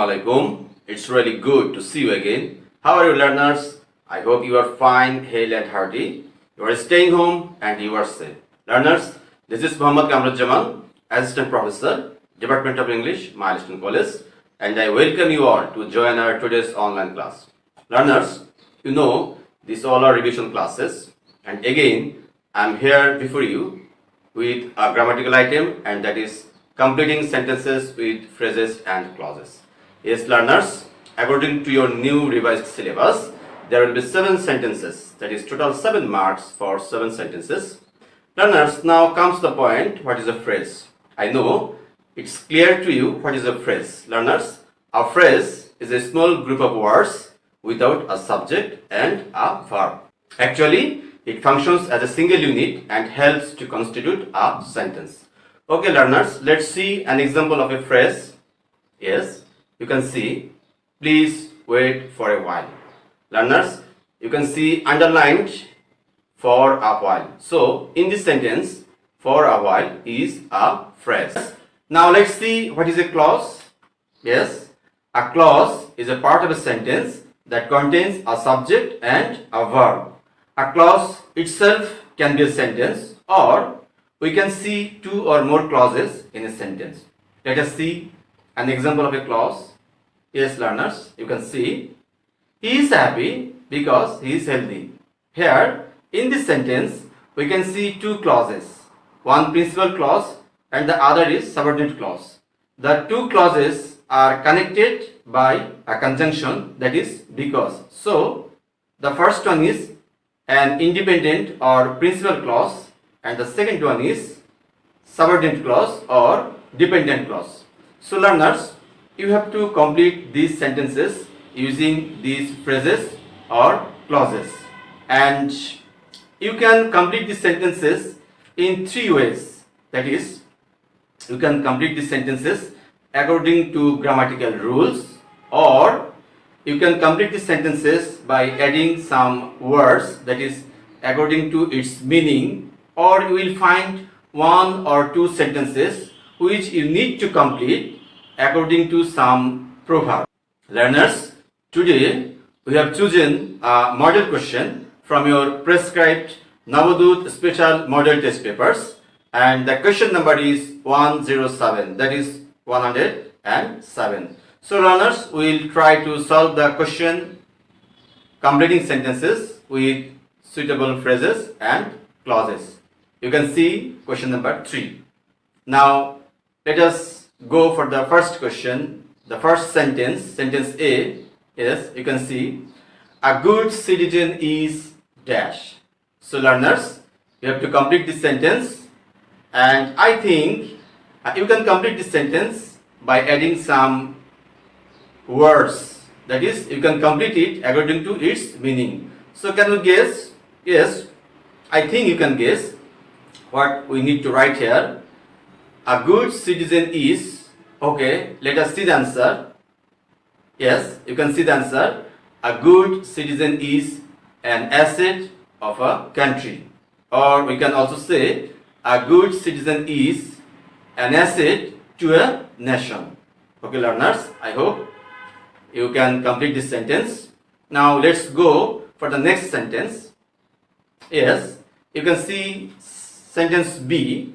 alaikum. It's really good to see you again. How are you, learners? I hope you are fine, hale and hearty. You are staying home and you are safe. Learners, this is Muhammad Kamrul, Assistant Professor, Department of English, Milestone College, and I welcome you all to join our today's online class. Learners, you know these all are revision classes, and again I am here before you with a grammatical item, and that is completing sentences with phrases and clauses. Yes, learners, according to your new revised syllabus, there will be 7 sentences, that is total 7 marks for 7 sentences. Learners, now comes the point, what is a phrase? I know it's clear to you what is a phrase. Learners, a phrase is a small group of words without a subject and a verb. Actually, it functions as a single unit and helps to constitute a sentence. Okay, learners, let's see an example of a phrase. Yes, you can see. Please wait for a while. Learners, you can see underlined for a while. So, in this sentence, for a while is a phrase. Now, let's see what is a clause. Yes, a clause is a part of a sentence that contains a subject and a verb. A clause itself can be a sentence, or we can see 2 or more clauses in a sentence. Let us see an example of a clause. Yes, learners, you can see, he is happy because he is healthy. Here, in this sentence, we can see 2 clauses. One principal clause and the other is subordinate clause. The 2 clauses are connected by a conjunction, that is because. So, the first one is an independent or principal clause, and the second one is subordinate clause or dependent clause. So, learners, you have to complete these sentences using these phrases or clauses, and you can complete these sentences in 3 ways. That is, you can complete these sentences according to grammatical rules, or you can complete these sentences by adding some words, that is according to its meaning, or you will find 1 or 2 sentences which you need to complete according to some proverb. Learners, today we have chosen a model question from your prescribed Navodut special model test papers, and the question number is 107, that is 107. So, learners, we will try to solve the question completing sentences with suitable phrases and clauses. You can see question number 3. Now, let us go for the first question. The first sentence, sentence A, yes, you can see, a good citizen is dash. So, learners, you have to complete this sentence, and I think you can complete this sentence by adding some words, that is, you can complete it according to its meaning. So, can you guess? Yes, I think you can guess what we need to write here. A good citizen is, okay, let us see the answer. Yes, you can see the answer. A good citizen is an asset of a country, or we can also say a good citizen is an asset to a nation. Okay, learners, I hope you can complete this sentence. Now, let's go for the next sentence. Yes, you can see sentence B.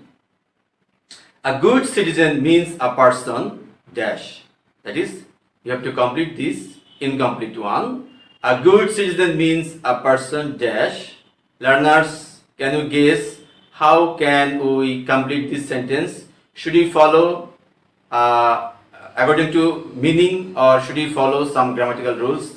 A good citizen means a person dash. That is, you have to complete this incomplete one. A good citizen means a person dash. Learners, can you guess how can we complete this sentence? Should we follow according to meaning, or should we follow some grammatical rules?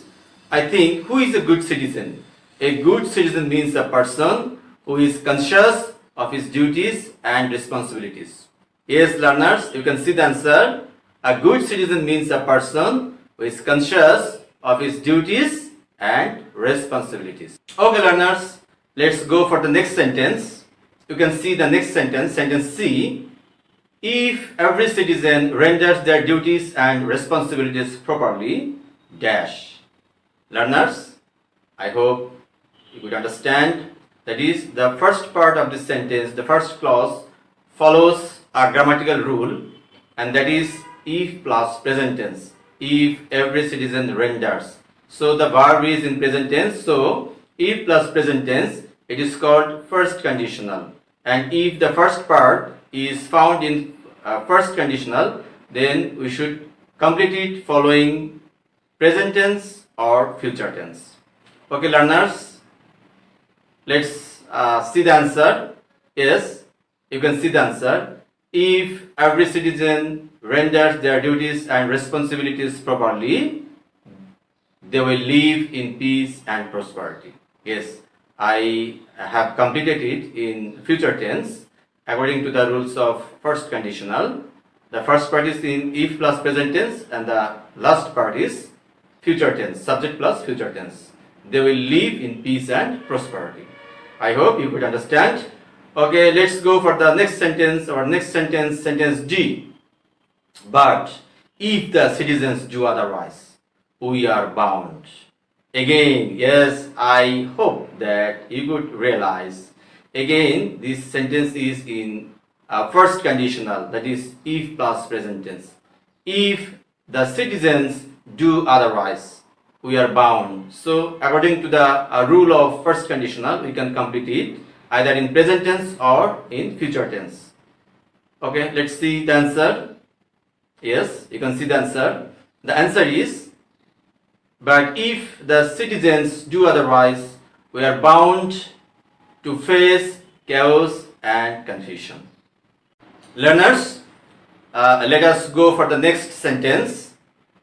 I think, who is a good citizen? A good citizen means a person who is conscious of his duties and responsibilities. Yes, learners, you can see the answer. A good citizen means a person who is conscious of his duties and responsibilities. Okay, learners, let's go for the next sentence. You can see the next sentence, sentence C. If every citizen renders their duties and responsibilities properly, dash. Learners, I hope you could understand. That is, the first part of this sentence, the first clause, follows a grammatical rule, and that is if plus present tense. if every citizen renders. So the verb is in present tense. So if plus present tense, it is called first conditional. And if the first part is found in first conditional, then we should complete it following present tense or future tense. Okay, learners, let's see the answer. Yes, you can see the answer. If every citizen renders their duties and responsibilities properly, they will live in peace and prosperity. Yes, I have completed it in future tense according to the rules of first conditional. The first part is in if plus present tense and the last part is future tense, subject plus future tense. They will live in peace and prosperity. I hope you could understand. Okay, let's go for the next sentence. Our next sentence, sentence D. But if the citizens do otherwise, we are bound. Again, yes, I hope that you could realize. Again, this sentence is in first conditional, that is if plus present tense. If the citizens do otherwise, we are bound. So according to the rule of first conditional, we can complete it either in present tense or in future tense. Okay, let's see the answer. Yes, you can see the answer. The answer is, but if the citizens do otherwise, we are bound to face chaos and confusion. Learners, let us go for the next sentence.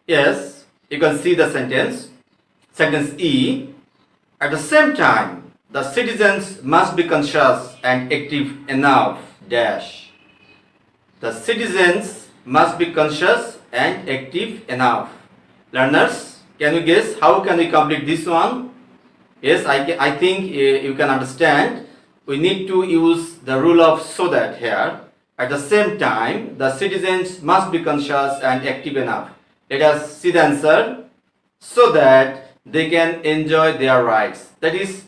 Yes, you can see the sentence. Sentence E. At the same time, the citizens must be conscious and active enough dash. The citizens must be conscious and active enough. Learners, can you guess how can we complete this one? Yes, I think you can understand. We need to use the rule of so that here. At the same time, the citizens must be conscious and active enough. Let us see the answer. So that they can enjoy their rights. That is,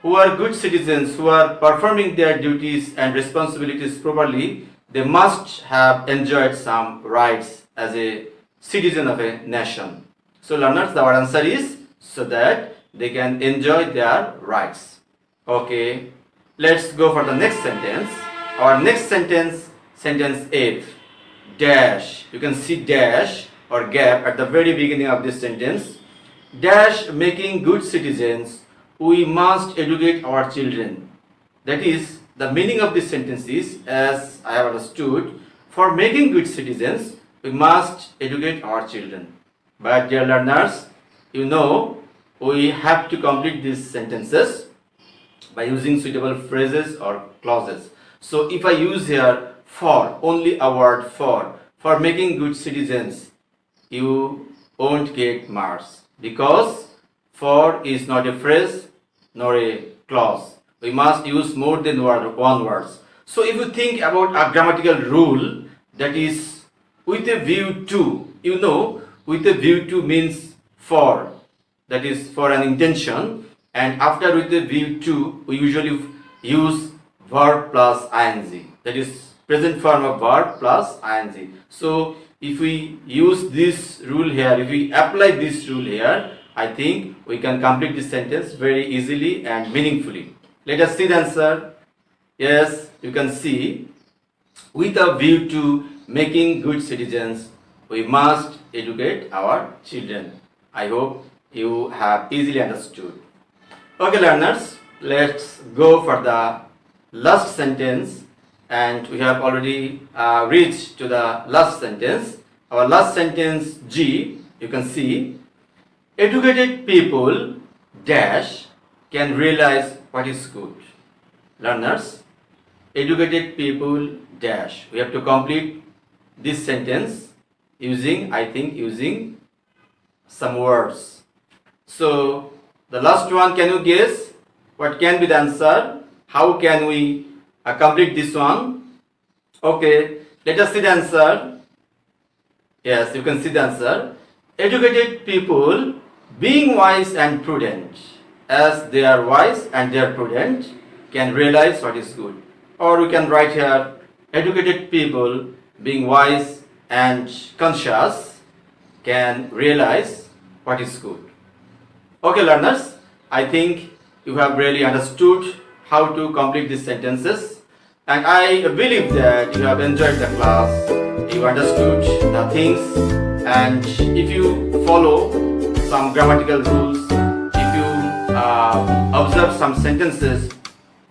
who are good citizens, who are performing their duties and responsibilities properly, they must have enjoyed some rights as a citizen of a nation. So learners, our answer is so that they can enjoy their rights. Okay, let's go for the next sentence. Our next sentence, sentence F, dash. You can see dash or gap at the very beginning of this sentence. Dash, making good citizens, we must educate our children. That is, the meaning of this sentence is, as I have understood, for making good citizens, we must educate our children. But dear learners, you know, we have to complete these sentences by using suitable phrases or clauses. So if I use here for, only a word for making good citizens, you won't get marks because for is not a phrase nor a clause. We must use more than one word. So if you think about a grammatical rule, that is with a view to, you know, with a view to means for, that is for an intention, and after with a view to we usually use verb plus ing, that is present form of verb plus ing. So if we use this rule here, if we apply this rule here, I think we can complete this sentence very easily and meaningfully. Let us see the answer. Yes, you can see, with a view to making good citizens, we must educate our children. I hope you have easily understood. Okay learners, let's go for the last sentence, and we have already reached to the last sentence. Our last sentence G, you can see, educated people dash can realize what is good. Learners, educated people dash. We have to complete this sentence using, I think, using some words. So the last one, can you guess what can be the answer? How can we complete this one? Okay, let us see the answer. Yes, you can see the answer. Educated people, being wise and prudent, as they are wise and they are prudent, can realize what is good. Or we can write here, educated people, being wise and conscious, can realize what is good. Okay, learners, I think you have really understood how to complete these sentences, and I believe that you have enjoyed the class, you understood the things, and if you follow some grammatical rules, if you observe some sentences,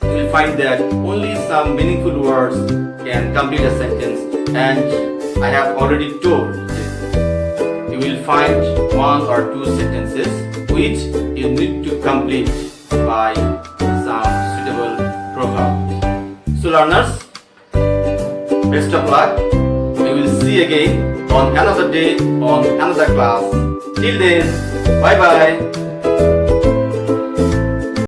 you will find that only some meaningful words can complete a sentence, and I have already told you, you will find one or two sentences which you need to complete by some suitable program. So learners, best of luck. We will see again on another day, on another class. Till then, bye bye.